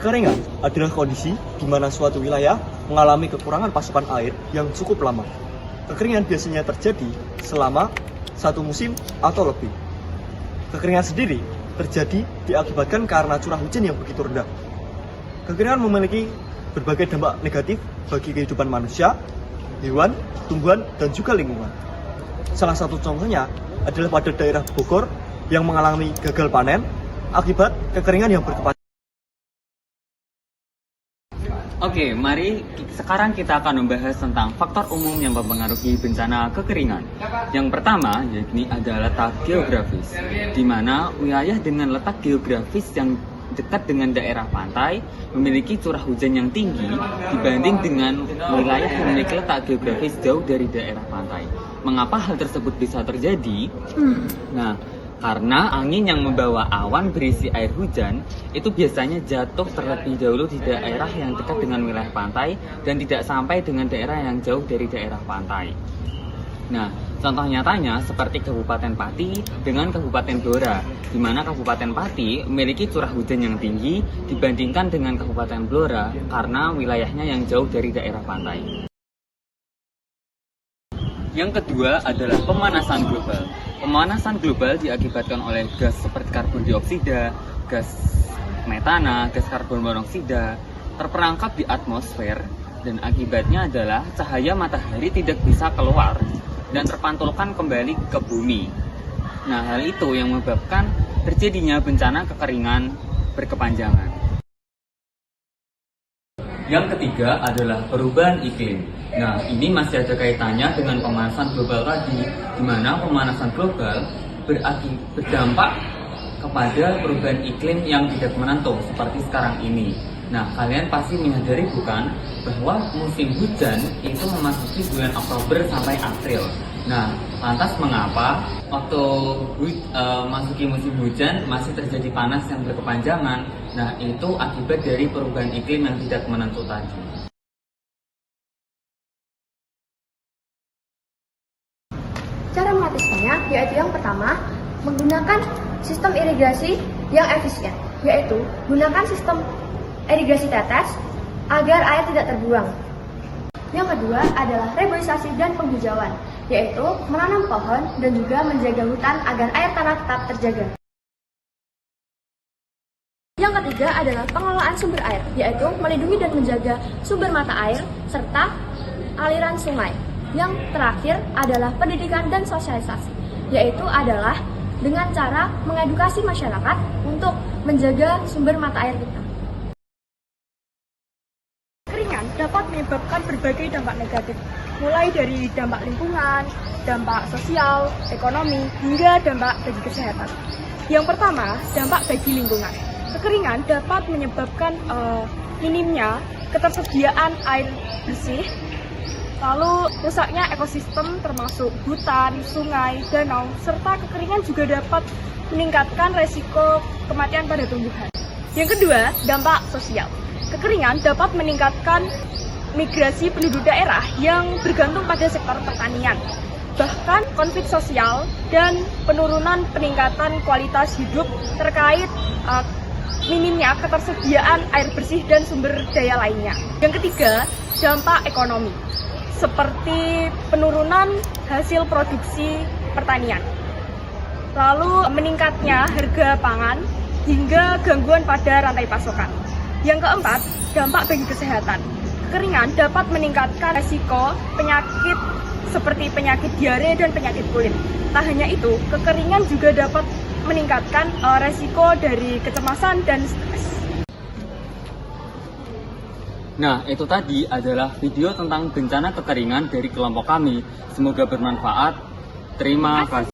Kekeringan adalah kondisi di mana suatu wilayah mengalami kekurangan pasokan air yang cukup lama. Kekeringan biasanya terjadi selama satu musim atau lebih. Kekeringan sendiri terjadi diakibatkan karena curah hujan yang begitu rendah. Kekeringan memiliki berbagai dampak negatif bagi kehidupan manusia, hewan, tumbuhan, dan juga lingkungan. Salah satu contohnya adalah pada daerah Bogor yang mengalami gagal panen akibat kekeringan yang berkepanjangan. Oke, mari sekarang kita akan membahas tentang faktor umum yang mempengaruhi bencana kekeringan. Yang pertama, yakni ada letak geografis, di mana wilayah dengan letak geografis yang dekat dengan daerah pantai memiliki curah hujan yang tinggi dibanding dengan wilayah yang memiliki letak geografis jauh dari daerah pantai. Mengapa hal tersebut bisa terjadi? Karena angin yang membawa awan berisi air hujan itu biasanya jatuh terlebih dahulu di daerah yang dekat dengan wilayah pantai dan tidak sampai dengan daerah yang jauh dari daerah pantai. Contoh nyatanya seperti Kabupaten Pati dengan Kabupaten Blora, di mana Kabupaten Pati memiliki curah hujan yang tinggi dibandingkan dengan Kabupaten Blora karena wilayahnya yang jauh dari daerah pantai. Yang kedua adalah pemanasan global. Pemanasan global diakibatkan oleh gas seperti karbon dioksida, gas metana, gas karbon monoksida terperangkap di atmosfer dan akibatnya adalah cahaya matahari tidak bisa keluar dan terpantulkan kembali ke bumi. Hal itu yang menyebabkan terjadinya bencana kekeringan berkepanjangan. Yang ketiga adalah perubahan iklim. Ini masih ada kaitannya dengan pemanasan global tadi, di mana pemanasan global berdampak kepada perubahan iklim yang tidak menentu seperti sekarang ini. Kalian pasti menyadari bukan bahwa musim hujan itu memasuki bulan Oktober sampai April. Lantas mengapa waktu masuki musim hujan masih terjadi panas yang berkepanjangan? Itu akibat dari perubahan iklim yang tidak menentu tadi. Cara mengatasinya yaitu yang pertama, menggunakan sistem irigasi yang efisien, yaitu gunakan sistem irigasi tetes agar air tidak terbuang. Yang kedua adalah reboisasi dan penghijauan, yaitu menanam pohon dan juga menjaga hutan agar air tanah tetap terjaga. Yang ketiga adalah pengelolaan sumber air, yaitu melindungi dan menjaga sumber mata air serta aliran sungai. Yang terakhir adalah pendidikan dan sosialisasi, yaitu adalah dengan cara mengedukasi masyarakat untuk menjaga sumber mata air kita. Kekeringan dapat menyebabkan berbagai dampak negatif, mulai dari dampak lingkungan, dampak sosial, ekonomi, hingga dampak bagi kesehatan. Yang pertama, dampak bagi lingkungan. Kekeringan dapat menyebabkan minimnya ketersediaan air bersih, lalu rusaknya ekosistem termasuk hutan, sungai, danau, serta kekeringan juga dapat meningkatkan resiko kematian pada tumbuhan. Yang kedua, dampak sosial. Kekeringan dapat meningkatkan migrasi penduduk daerah yang bergantung pada sektor pertanian. Bahkan konflik sosial dan penurunan peningkatan kualitas hidup terkait minimnya ketersediaan air bersih dan sumber daya lainnya. Yang ketiga, dampak ekonomi, seperti penurunan hasil produksi pertanian, lalu meningkatnya harga pangan hingga gangguan pada rantai pasokan. Yang keempat, dampak bagi kesehatan. Kekeringan dapat meningkatkan resiko penyakit seperti penyakit diare dan penyakit kulit. Tak hanya itu, kekeringan juga dapat meningkatkan resiko dari kecemasan dan stres. Itu tadi adalah video tentang bencana kekeringan dari kelompok kami. Semoga bermanfaat. Terima kasih.